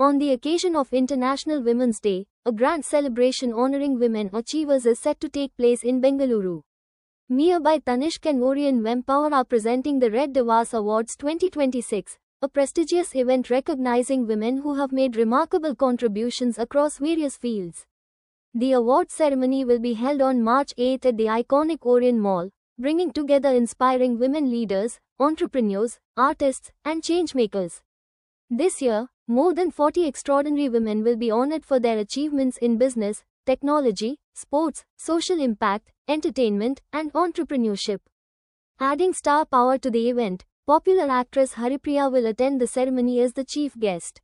On the occasion of International Women's Day, a grand celebration honoring women achievers is set to take place in Bengaluru. Mia by Tanishq and Orion Vempower are presenting the Red Divas Awards 2026, a prestigious event recognizing women who have made remarkable contributions across various fields. The award ceremony will be held on March 8 at the iconic Orion Mall, bringing together inspiring women leaders, entrepreneurs, artists, and changemakers. This year, more than 40 extraordinary women will be honored for their achievements in business, technology, sports, social impact, entertainment, and entrepreneurship. Adding star power to the event, popular actress Haripriya will attend the ceremony as the chief guest.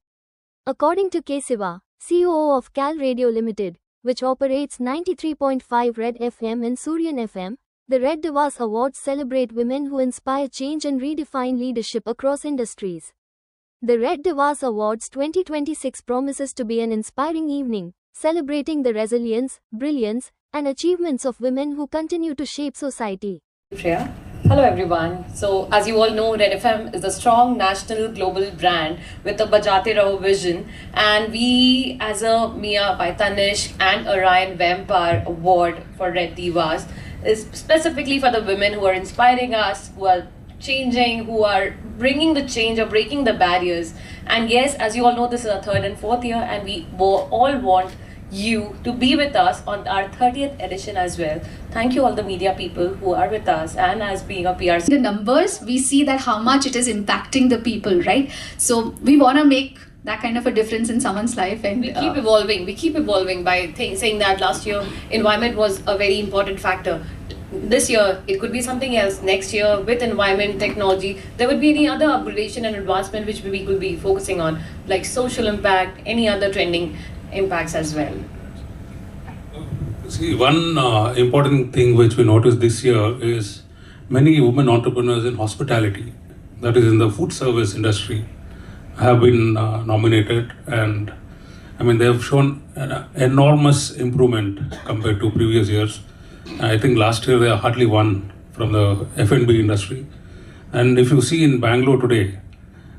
According to K. Siva, COO of Cal Radio Limited, which operates 93.5 Red FM and Suryan FM, the Red Divas Awards celebrate women who inspire change and redefine leadership across industries. The Red Divas Awards 2026 promises to be an inspiring evening, celebrating the resilience, brilliance, and achievements of women who continue to shape society. Priya. Hello everyone. So as you all know, Red FM is a strong national global brand with a Bajate Raho vision, and we as a Mia by Tanishq and Orion Vempower Award for Red Divas is specifically for the women who are inspiring us, who are changing, who are bringing the change or breaking the barriers. And yes, as you all know, this is our third and fourth year, and we all want you to be with us on our 30th edition as well. Thank you all the media people who are with us, and as being a PR. The numbers, we see that how much it is impacting the people, right? So we want to make that kind of a difference in someone's life, and we keep evolving. We keep evolving by saying that last year environment was a very important factor. This year it could be something else. Next year with environment, technology, there would be any other upgradation and advancement which we could be focusing on, like social impact, any other trending impacts as well. See, one important thing which we noticed this year is many women entrepreneurs in hospitality, that is in the food service industry, have been nominated, and I mean they have shown an enormous improvement compared to previous years. I think last year they hardly won from the F&B industry, and if you see in Bangalore today,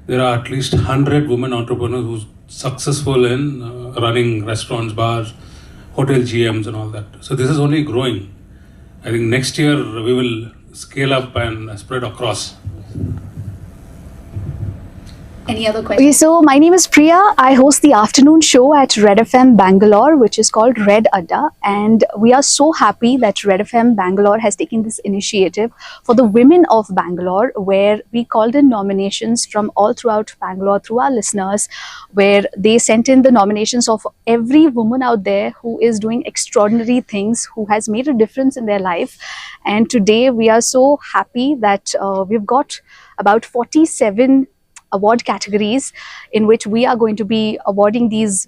there are at least 100 women entrepreneurs who are successful in running restaurants, bars, hotel GMs and all that. So this is only growing. I think next year we will scale up and spread across. Any other questions? Okay, so my name is Priya. I host the afternoon show at Red FM Bangalore, which is called Red Adda. And we are so happy that Red FM Bangalore has taken this initiative for the women of Bangalore, where we called in nominations from all throughout Bangalore through our listeners, where they sent in the nominations of every woman out there who is doing extraordinary things, who has made a difference in their life. And today we are so happy that we've got about 47 award categories in which we are going to be awarding these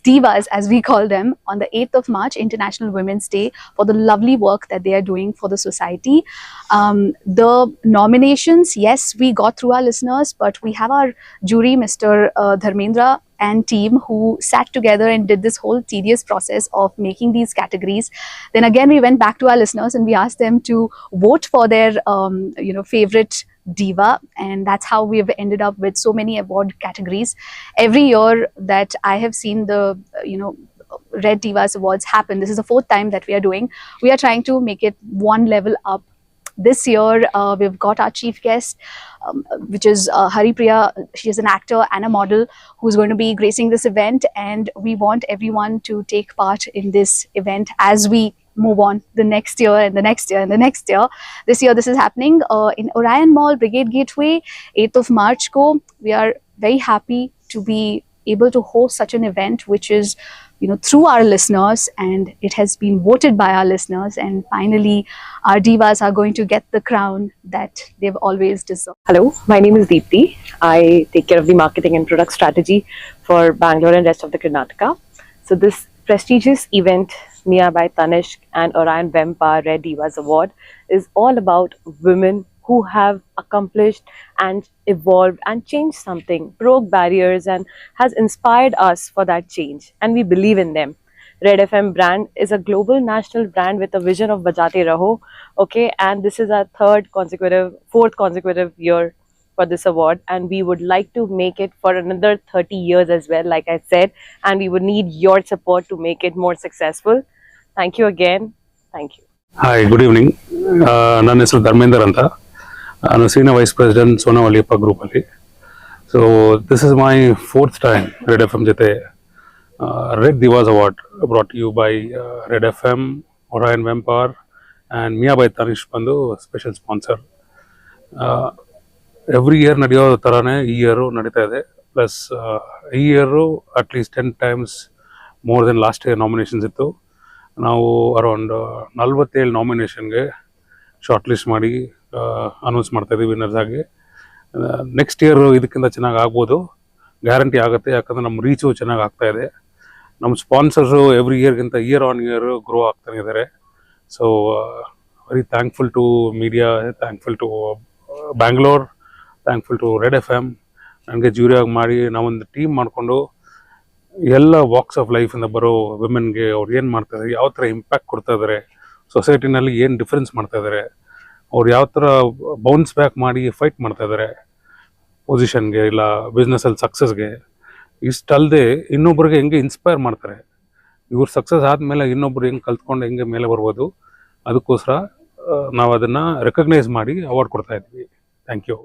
divas, as we call them, on the 8th of March, International Women's Day, for the lovely work that they are doing for the society. The nominations, yes, we got through our listeners, but we have our jury, Mr. Dharmendra and team, who sat together and did this whole tedious process of making these categories. Then again, we went back to our listeners and we asked them to vote for their favorite diva, and that's how we've ended up with so many award categories. Every year that I have seen the Red Divas Awards happen, this is the 4th time that we are doing. We are trying to make it one level up. This year we've got our chief guest, which is Haripriya. She is an actor and a model who's going to be gracing this event, and we want everyone to take part in this event as we move on the next year and the next year and the next year. This year this is happening in Orion Mall, Brigade Gateway, 8th of March ko. We are very happy to be able to host such an event, which is through our listeners, and it has been voted by our listeners, and finally our divas are going to get the crown that they've always deserved. Hello, my name is Deepthi. I take care of the marketing and product strategy for Bangalore and rest of the Karnataka. So this prestigious event, Mia by Tanishq and Orion Vempower Red Divas Award, is all about women who have accomplished and evolved and changed something, broke barriers, and has inspired us for that change. And we believe in them. Red FM brand is a global national brand with a vision of Bajate Raho. Okay, and this is our fourth consecutive year for this award, and we would like to make it for another 30 years as well, like I said, and we would need your support to make it more successful. Thank you again. Thank you. Hi, good evening. ನನ್ನ ಹೆಸರು ಧರ್ಮೇಂದರ್ ಅಂತ. ನಾನು senior vice president Sona Valliappa ಗ್ರೂಪಲ್ಲಿ. So this is my 4th time Red F M ಜೊತೆ Red Divas award brought you by Red F M, Orion WEmpower and Mia by Tanishq ಬಂದು special sponsor. Every year ನಡೆಯೋ ಥರನೇ ಈ ಇಯರು ನಡೀತಾ ಇದೆ. Plus ಈ year at least 10 times more than last year nominations ಇತ್ತು. ನಾವು ಅರೌಂಡ್ 47 ನಾಮಿನೇಷನ್ಗೆ ಶಾರ್ಟ್ ಲಿಸ್ಟ್ ಮಾಡಿ ಅನೌನ್ಸ್ ಮಾಡ್ತಾಯಿದ್ದೀವಿ ವಿನ್ನರ್ಸ್ ಆಗಿ. ನೆಕ್ಸ್ಟ್ ಇಯರ್ ಇದಕ್ಕಿಂತ ಚೆನ್ನಾಗಿ ಆಗ್ಬೋದು, ಗ್ಯಾರಂಟಿ ಆಗುತ್ತೆ. ಯಾಕಂದರೆ ನಮ್ಮ ರೀಚು ಚೆನ್ನಾಗಿ ಆಗ್ತಾಯಿದೆ. ನಮ್ಮ ಸ್ಪಾನ್ಸರ್ಸು ಎವ್ರಿ ಇಯರ್ಗಿಂತ ಇಯರ್ ಆನ್ ಇಯರ್ ಗ್ರೋ ಆಗ್ತಾನೆ ಇದ್ದಾರೆ. So very thankful to media, thankful to Bangalore, thankful to Red F M. ನನಗೆ ಜ್ಯೂರಿಯಾಗಿ ಮಾಡಿ ನಾವೊಂದು ಟೀಮ್ ಮಾಡಿಕೊಂಡು ಎಲ್ಲ ವಾಕ್ಸ್ ಆಫ್ ಲೈಫಿಂದ ಬರೋ ವಿಮೆನ್ಗೆ ಅವ್ರು ಏನು ಮಾಡ್ತಾಯಿದ್ದಾರೆ, ಯಾವ ಥರ ಇಂಪ್ಯಾಕ್ಟ್ ಕೊಡ್ತಾ ಇದ್ದಾರೆ, ಸೊಸೈಟಿನಲ್ಲಿ ಏನು ಡಿಫ್ರೆನ್ಸ್ ಮಾಡ್ತಾ ಇದ್ದಾರೆ, ಅವ್ರು ಯಾವ ಥರ ಬೌನ್ಸ್ ಬ್ಯಾಕ್ ಮಾಡಿ ಫೈಟ್ ಮಾಡ್ತಾ ಇದ್ದಾರೆ ಪೊಸಿಷನ್ಗೆ ಇಲ್ಲ ಬಿಸ್ನೆಸ್ಸಲ್ಲಿ ಸಕ್ಸಸ್ಗೆ. ಇಷ್ಟಲ್ಲದೆ ಇನ್ನೊಬ್ರಿಗೆ ಹೆಂಗೆ ಇನ್ಸ್ಪೈರ್ ಮಾಡ್ತಾರೆ, ಇವ್ರು ಸಕ್ಸಸ್ ಆದಮೇಲೆ ಇನ್ನೊಬ್ರು ಹೆಂಗೆ ಕಲ್ತ್ಕೊಂಡು ಹೆಂಗೆ ಮೇಲೆ ಬರ್ಬೋದು, ಅದಕ್ಕೋಸ್ಕರ ನಾವು ಅದನ್ನು ರೆಕಗ್ನೈಸ್ ಮಾಡಿ ಅವಾರ್ಡ್ ಕೊಡ್ತಾ ಇದ್ವಿ. Thank you.